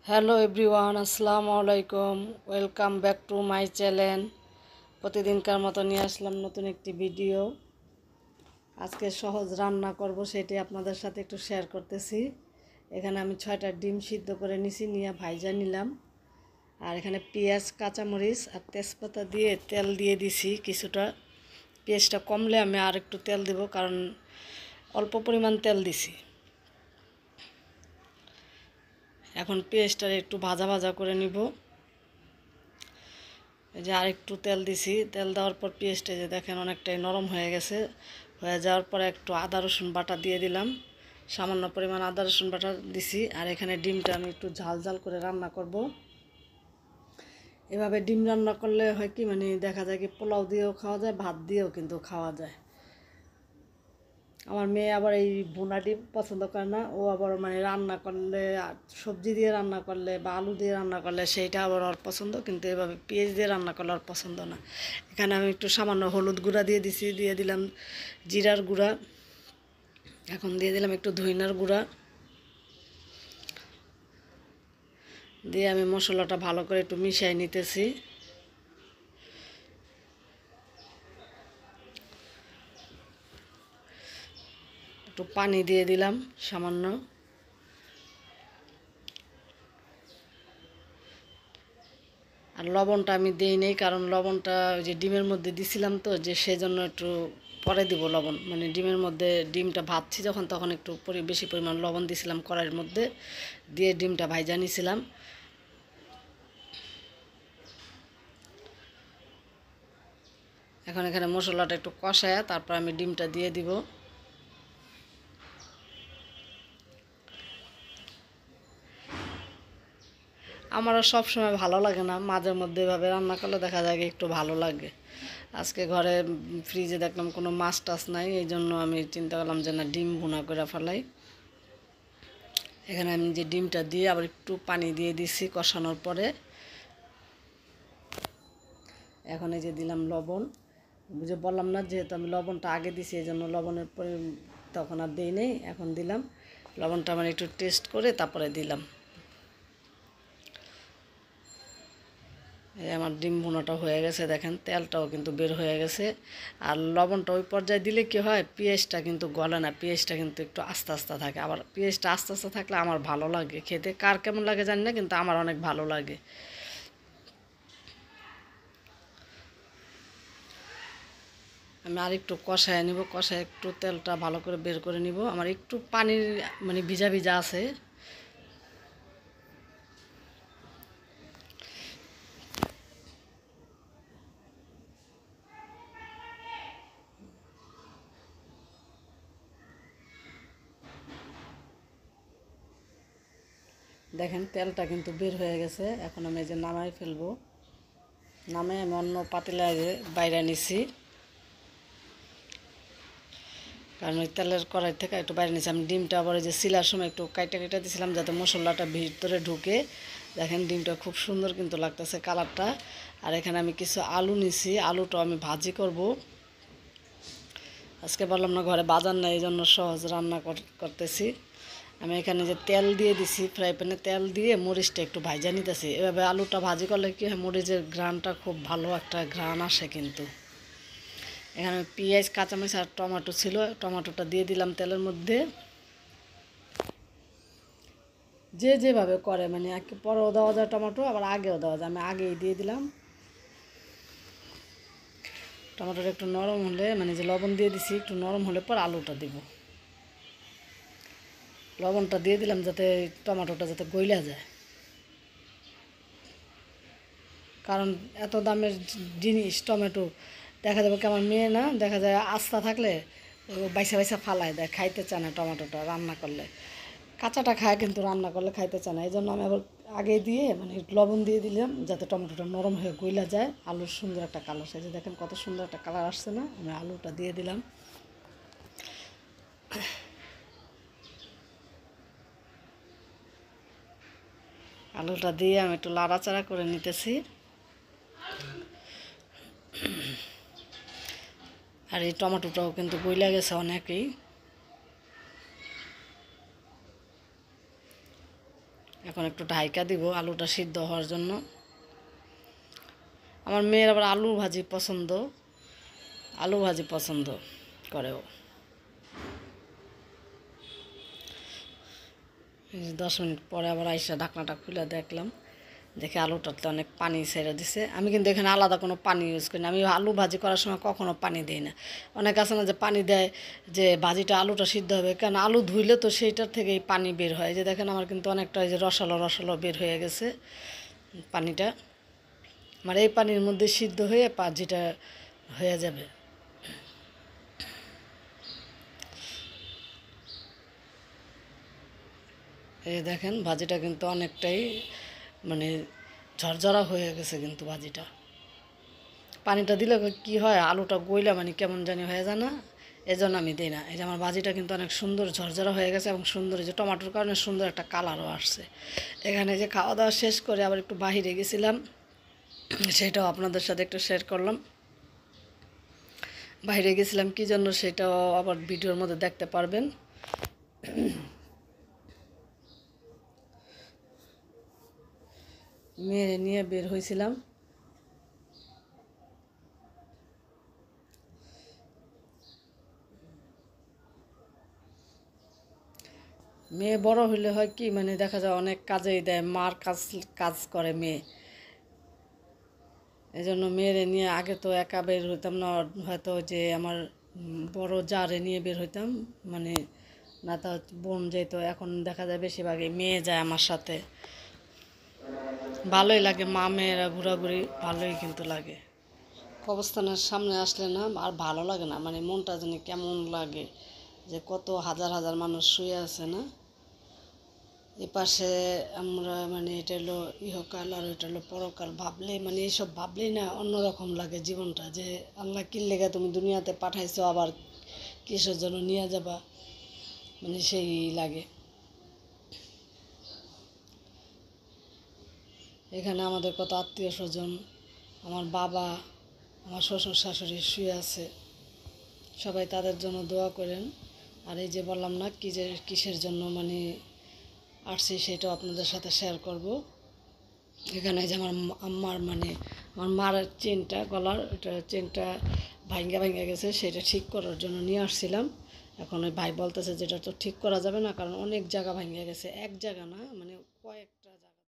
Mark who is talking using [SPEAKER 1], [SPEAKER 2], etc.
[SPEAKER 1] Hello everyone, আসসালামু আলাইকুম। Welcome back to my channel. প্রতিদিনকার মতো নিয়ে আসলাম নতুন একটি ভিডিও। আজকে সহজ রান্না করব, সেটি আপনাদের সাথে একটু শেয়ার করতেছি। এখানে আমি 6টা ডিম সিদ্ধ করে নিছি, নিয়ে ভাইজা নিলাম। আর এখানে পেঁয়াজ, কাঁচামরিচ আর তেজপাতা দিয়ে তেল দিয়ে দিছি কিছুটা। পেঁয়াজটা কমলে আমি আর একটু তেল দেব, কারণ অল্প পরিমাণ তেল দিছি। এখন পেঁয়াজটা একটু ভাজা ভাজা করে নিব। এই যে আরেকটু তেল দিছি, তেল দেওয়ার পর পেঁয়াজটা যে দেখেন অনেকটাই নরম হয়ে গেছে। হয়ে যাওয়ার পরে একটু আদা রসুন বাটা দিয়ে দিলাম, সামান্য পরিমাণ আদা রসুন বাটা দিছি। আর এখানে ডিমটা আমি একটু ঝাল ঝাল করে রান্না করব। এভাবে ডিম রান্না করলে হয় কি, মানে দেখা যায় কি পোলাও দিয়েও খাওয়া যায়, ভাত দিয়েও কিন্তু খাওয়া যায়। আমার মেয়ে আবার এই ভুনা ডিম পছন্দ করে না, ও আবার মানে রান্না করলে, সবজি দিয়ে রান্না করলে বা আলু দিয়ে রান্না করলে সেইটা আবার ওর পছন্দ, কিন্তু এভাবে পেঁয়াজ দিয়ে রান্না করলে ওর পছন্দ না। এখানে আমি একটু সামান্য হলুদ গুঁড়া দিয়ে দিছি, দিয়ে দিলাম জিরার গুঁড়া, এখন দিয়ে দিলাম একটু ধইনার গুঁড়া, দিয়ে আমি মশলাটা ভালো করে একটু মিশিয়ে নিতেছি। একটু পানি দিয়ে দিলাম সামান্য। আর লবণটা আমি দিই নেই, কারণ লবণটা ওই যে ডিমের মধ্যে দিছিলাম, তো যে সেজন্য একটু পরে দিব লবণ। মানে ডিমের মধ্যে, ডিমটা ভাজছি যখন, তখন একটু বেশি পরিমাণ লবণ দিছিলাম কড়াইয়ের মধ্যে, দিয়ে ডিমটা ভাইজা নিছিলাম। এখন এখানে মশলাটা একটু কষায়া তারপর আমি ডিমটা দিয়ে দিব। আমারও সব সময় ভালো লাগে না, মাঝে মধ্যে এভাবে রান্না করলে দেখা যায় একটু ভালো লাগে। আজকে ঘরে ফ্রিজে দেখলাম কোনো মাছ টাছ নাই, এই জন্য আমি চিন্তা করলাম যে না, ডিম ভুনা করে ফেলাই। এখানে আমি যে ডিমটা দিয়ে আবার একটু পানি দিয়ে দিছি কষানোর পরে। এখন এই যে দিলাম লবণ, বুঝে বললাম না, যেহেতু আমি লবণটা আগে দিছি এই জন্য লবণের পরে তখন আর দিই নেই, এখন দিলাম লবণটা, মানে একটু টেস্ট করে তারপরে দিলাম। এই আমার ডিম ভুনাটা হয়ে গেছে, দেখেন তেলটাও কিন্তু বের হয়ে গেছে। আর লবণটা ওই পর্যায়ে দিলে কি হয়, পেঁয়াজটা কিন্তু গলে না, পেঁয়াজটা কিন্তু একটু আস্তে আস্তে থাকে। আবার পেঁয়াজটা আস্তে আস্তে থাকলে আমার ভালো লাগে খেতে, কার কেমন লাগে জানি না, কিন্তু আমার অনেক ভালো লাগে। আমি আর একটু কষায় নিব, কষায় একটু তেলটা ভালো করে বের করে নিব। আমার একটু পানির মানে ভিজা ভিজা আছে। দেখেন তেলটা কিন্তু বের হয়ে গেছে। এখন আমি এই যে নামাই ফেলবো, নামে আমি অন্য পাতিলায় বাইরে নিছি, কারণ ওই তেলের কড়াই থেকে একটু বাইরে নিয়েছি। আমি ডিমটা আবার ওই যে সিলার সময় একটু কাইটা কাইটা দিয়েছিলাম, যাতে মশলাটা ভিতরে ঢুকে। দেখেন ডিমটা খুব সুন্দর কিন্তু লাগতেছে কালারটা। আর এখানে আমি কিছু আলু নিছি, আলুটা আমি ভাজি করব। আজকে বললাম না ঘরে বাজার নাই, এই জন্য সহজ রান্না করতেছি। আমি এখানে যে তেল দিয়ে দিছি, ফ্রাই প্যানে তেল দিয়ে মরিচটা একটু ভাজা নিতেছি। এভাবে আলুটা ভাজি করলে কি হয়, মরিচের ঘ্রাণটা খুব ভালো একটা ঘ্রাণ আসে কিন্তু। এখানে পেঁয়াজ, কাঁচামরিচ আর টমেটো ছিল, টমেটোটা দিয়ে দিলাম তেলের মধ্যে। যে যেভাবে করে, মানে পরেও দেওয়া যায় টমেটো, আবার আগেও দেওয়া যায়, আমি আগেই দিয়ে দিলাম। টমেটোটা একটু নরম হলে, মানে যে লবণ দিয়ে দিছি, একটু নরম হলে পর আলুটা দিব। লবণটা দিয়ে দিলাম যাতে টমেটোটা যাতে গইলা যায়, কারণ এত দামের জিনিস টমেটো, দেখা যাবে কি আমার মেয়ে না, দেখা যায় আস্তা থাকলে ও বাইসা বাইসা ফালায় দেয়, খাইতে চায় না টমেটোটা রান্না করলে। কাঁচাটা খায় কিন্তু রান্না করলে খাইতে চায় না, এই জন্য আমি আবার আগে দিয়ে মানে লবণ দিয়ে দিলাম যাতে টমেটোটা নরম হয়ে গইলা যায়, আলুর সুন্দর একটা কালার আসে। দেখেন কত সুন্দর একটা কালার আসছে না, আমি আলুটা দিয়ে দিলাম। আলুটা দিয়ে আমি একটু লাড়াচাড়া করে নিতেছি। আর এই টমেটোটাও কিন্তু গইলা গেছে অনেকেই। এখন একটু ঢাইকা দিব আলুটা সিদ্ধ হওয়ার জন্য। আমার মেয়ের আবার আলু ভাজি পছন্দ করেও। 10 মিনিট পরে আবার আইসা ঢাকনাটা খুলে দেখলাম, দেখে আলুটাতে অনেক পানি ছেড়ে দিছে। আমি কিন্তু এখানে আলাদা কোনো পানি ইউজ করি না, আমি আলু ভাজি করার সময় কখনো পানি দিই না। অনেক আছে না যে পানি দেয় যে ভাজিটা আলুটা সিদ্ধ হবে, কেন আলু ধুইলে তো সেইটার থেকেই পানি বের হয়। যে দেখেন আমার কিন্তু অনেকটা ওই যে রসালো বের হয়ে গেছে পানিটা। আমার এই পানির মধ্যে সিদ্ধ হয়ে ভাজিটা হয়ে যাবে। এই দেখেন ভাজিটা কিন্তু অনেকটাই মানে ঝরঝরা হয়ে গেছে কিন্তু ভাজিটা। পানিটা দিলে কি হয়, আলুটা গইলা মানে কেমন জানি হয়ে যায় না, এজন্য আমি দিই না। এই যে আমার ভাজিটা কিন্তু অনেক সুন্দর ঝরঝরা হয়ে গেছে এবং সুন্দর, এই যে টমাটোর কারণে সুন্দর একটা কালারও আসছে। এখানে যে খাওয়া দাওয়া শেষ করে আবার একটু বাহিরে গেছিলাম, সেটাও আপনাদের সাথে একটু শেয়ার করলাম। বাইরে গেছিলাম কী জন্য সেটাও আবার ভিডিওর মধ্যে দেখতে পারবেন। মেয়ে নিয়ে বের হয়েছিলাম। মেয়ে বড় হইলে হয় কি, মানে দেখা যায় অনেক কাজেই দেয়, মার কাজ করে মেয়ে। এই জন্য মেয়েরে নিয়ে আগে তো একা বের হইতাম না, হয়তো যে আমার বড় জারে নিয়ে বের হইতাম, মানে না তা বোন যেত। এখন দেখা যায় বেশিরভাগই মেয়ে যায় আমার সাথে। ভালোই লাগে, মা মেয়েরা ঘোরাঘুরি ভালোই কিন্তু লাগে। কবরস্থানের সামনে আসলে না আর ভালো লাগে না, মানে মনটা জানি কেমন লাগে, যে কত হাজার হাজার মানুষ শুয়ে আছে না। এ পাশে আমরা মানে এটা হলো ইহকাল আর এটা হলো পরকাল, ভাবলেই মানে এইসব ভাবলেই না অন্যরকম লাগে জীবনটা, যে আল্লাহ কি লেগে তুমি দুনিয়াতে পাঠাইছো, আবার কিসের জন্য নিয়ে যাবা, মানে সেই লাগে। এখানে আমাদের কত আত্মীয় স্বজন, আমার বাবা, আমার শ্বশুর শাশুড়ি শুয়ে আছে, সবাই তাদের জন্য দোয়া করেন। আর এই যে বললাম না কি যে কিসের জন্য মানে আসছি, সেটাও আপনাদের সাথে শেয়ার করব। এখানে যে আমার মানে আমার মার চেনটা, গলার এটা চেনটা ভাঙ্গা গেছে, সেটা ঠিক করার জন্য নিয়ে আসছিলাম। এখন ওই ভাই বলতেছে যেটা তো ঠিক করা যাবে না, কারণ অনেক জায়গা ভাঙ্গা গেছে, এক জায়গা না মানে কয়েক